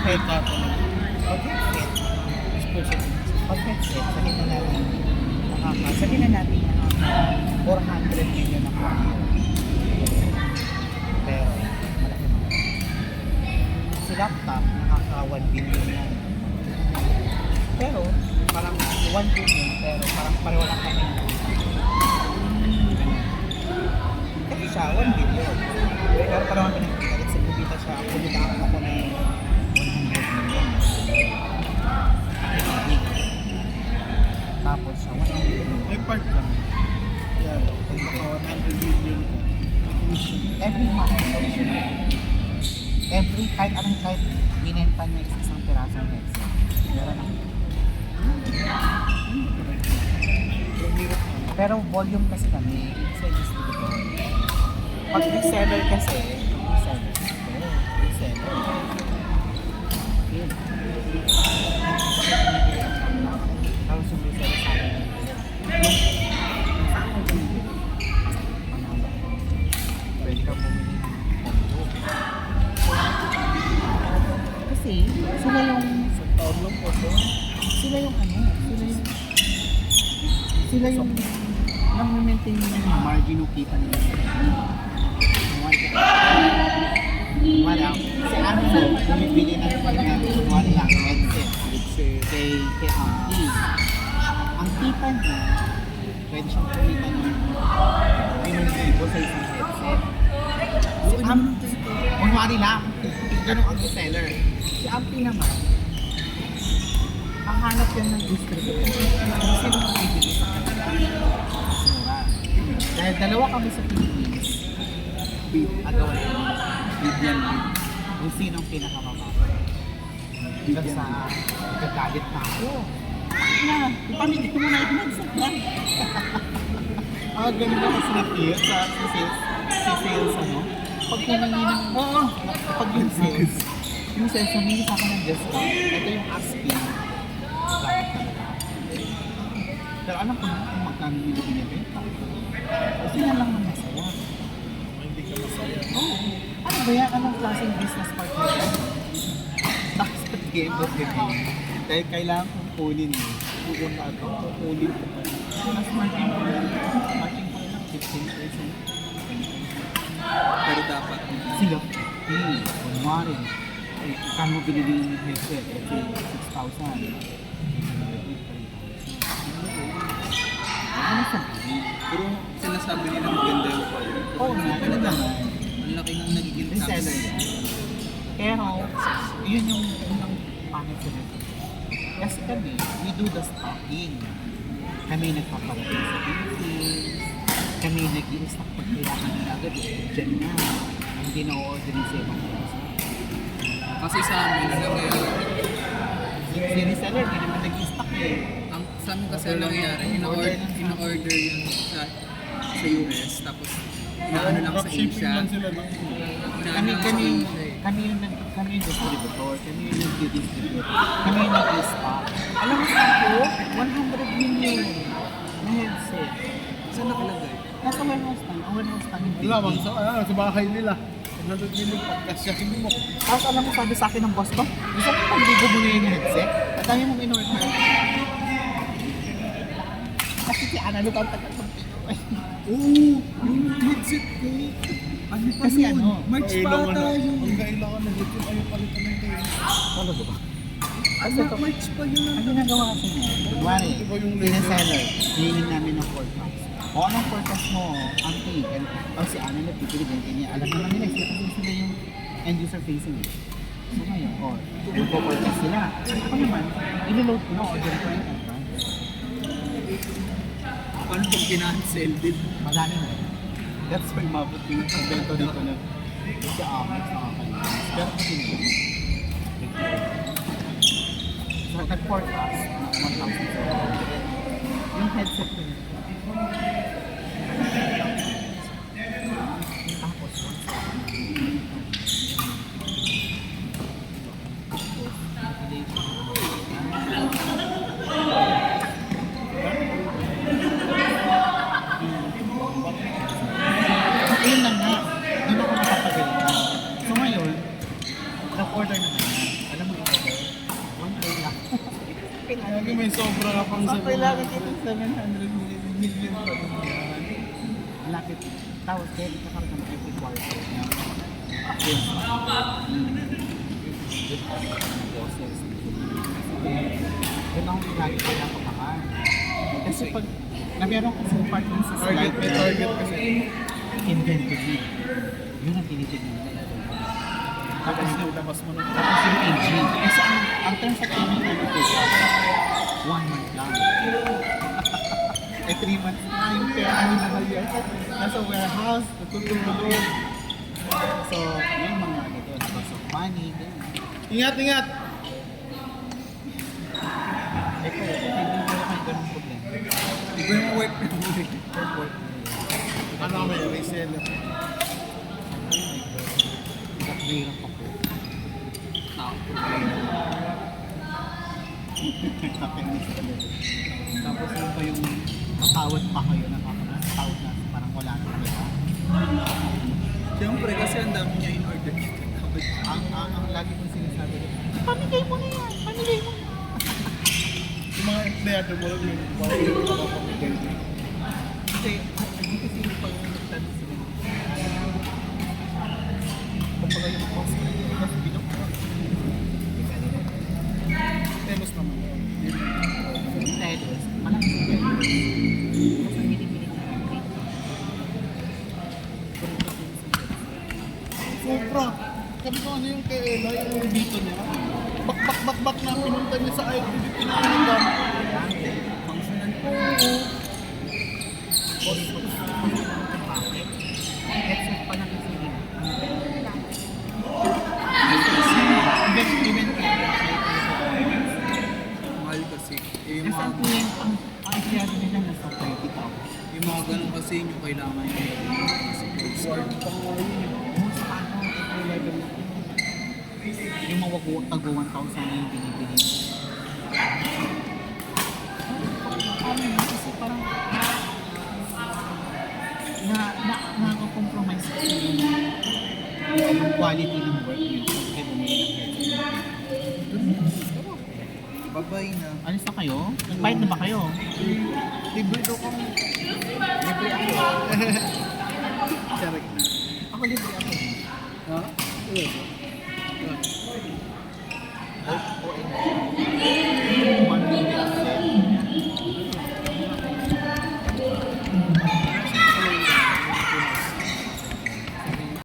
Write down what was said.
headset. Pag headset, sabihin na natin 400 million ako. Pero, malaki naman. Si laptop, nakaka 1 billion na. Pero, parang 1 billion, pero parang pareho lang kami. Kasi siya, 1 billion. Pero pareho kami nagkikalit sa bubita siya. Bubita ako na 100 million. Tapos siya, 1 billion. May part lang. Yan. Pag naka 100 million ka. Every month, kahit binenta niya isang pirasong headset. Meron ako. Pero volume kasi kami, isa distributor. Pag reseller kasi, reseller. Yun. Tapos yung reseller sa akin. Yung sa akin yung pwede ka bumili ng book. Kasi sila yung Sa taon lang po ito. sila yung nang-maintain yung margin ng kita nila. Wala. Si Arno, bumibili na wala lang, headset. Kay Auntie. Ang kita niya, pwede siyang kumita ng 5,000 sa isang headset. Si Auntie, kunwari lang, ganun ang seller. Si Auntie naman, hahanap yan ng distributor. Kasi nung bibili sa kanila, mura. Dahil dalawa kami sa Philippines, agawan kami, bibigyan lang kung sino ang pinakamababa. Hanggang sa gagalit na ako. Na, ipamigit mo na yung headset na. Ganun lang kasi na-feel sa sales ano. Pag humingi ng, pag yung sales humingi sa akin ng discount, ito yung asking. Pero alam ko na kung magkano yung binibenta. Kasi na lang ang masaya. Hindi ka masaya. Ano ba yan? Anong klaseng business partner yan? Tapos at game of the game. Dahil kailangan kong kunin eh. Kung na ito, kukunin ko pa. Mas marking ko lang 15%. Pero dapat. Sila, kunwari, kano binili yung headset? Let's say, 6,000. Ano sabihin? Pero sinasabi nila maganda yung quality. Oo nga, ano naman. Ang laki ng nagiging Reseller yan. Pero, yun yung unang pangit sa nito. Kasi kami, we do the stocking. Kami nagpaparating sa Philippines. Kami nag-i-stock pag kailangan nila agad. Diyan na. Hindi na-order sa ibang bansa. Kasi sa amin, ano nangyayari? Si reseller, hindi naman nag-i-stock eh. Sa amin kasi ang nangyayari, in-order yun sa US, tapos inaano lang sa Asia. Kami yung distributor, kami yung nag-distribute, kami yung nag-stock. Alam mo sa ako, 100 million na headset. Saan nakalagay? Nasa warehouse lang, ang warehouse lang yung Wala, building. sa bahay nila. 100 million pagkasyahin mo. Tapos alam mo, sabi sa akin ng boss ko, gusto mo pag-ligo mo yung headset? At dami mong in-order. Kasi si Ana, lupa ang tagal ng Pinoy. Oo! Yung headset ko! Ano pa Kasi yun? ano, March pa Kailangan na, tayo! ang kailangan na dito ayaw palitan ng tayo. Talaga ba? Ano, March pa yun Ang ginagawa kasi niya, kunwari, Iba yung sineseller, hihingin namin ng forecast. O anong forecast mo, auntie? O si Ana na pipili, ganyan niya. Alam naman nila, sila yung end user facing. So ngayon, magpo-forecast sila. Ako naman, ilo-load ko na, order ko yung advance. Paano kung kinancel din? Madami na. That's why mabot yung pagdento dito na sa amin, sa kakalimutan. Pero kasi nila, so nag-forecast na 1,000. Yung headset ko yun. Tapos, yun na nga, doon ako nakapagaling. So ngayon, nag-order na nga. Alam mo, pang So, sa kailangan kitang 700 million pa rin yan. Lapit. Tapos, kaya di ka karga ng every quarter na yes. Boses. Yun ang lagi ko napapakan. Kasi pag na meron kasi part dun sa slide may target kasi. inventory. Yun ang tinitignan nila. Tapos yung labas mo nung Tapos yung aging. Kasi ang terms of payment na ito, 1 month lang. Eh 3 months na yung pera ni Mahal yan. Nasa warehouse, natutulog. So, yung mga ano doon, loss of money, ganyan. Ingat, ingat! Eh kung hindi mo kayo ganun problema. Iba yung work na work. Work mo. Ano kami, reseller. Nakahirap ako. Nakakainis talaga. Tapos yun pa yung matawad pa kayo, nakakatawad na parang wala na pera. Siyempre kasi ang dami niya in order. Tapos, Ang lagi kong sinasabi, pamigay mo na yan, pamigay mo na. Yung mga empleyado mo lang yung parang yung makapamigay. Kasi, hindi kasi yung pag nagtano sila. Kumbaga yung cost na yun, mas bilog ko. Telos naman yun. Yung telos, malaki yung telos. Mas ang binibili niya ang rate. Sobra! Sabi ko ano yung kay Ella, yung dito niya. Bak na pinunta niya sa ITV, pinakinggan. functional po. Bakit? Headset pa lang kasi yun. Even Mahal kasi. Eh, yung Kasi mga, ang client, ang empleyado nila nasa 30,000. yung mga ganun kasi yung kailangan niya. Kasi Sword pa nga yun. Yung sa ano, entry level na yung mga tago 1,000 na yung binibili. Ano yun? Kasi parang na-compromise kasi yung quality ng work niyo kaya bumili ng headset. babay na. Alis na kayo? Nagbayad na ba kayo? Libre daw kami. Libre ako. Charek. Ako libre ako. Ha? ONG.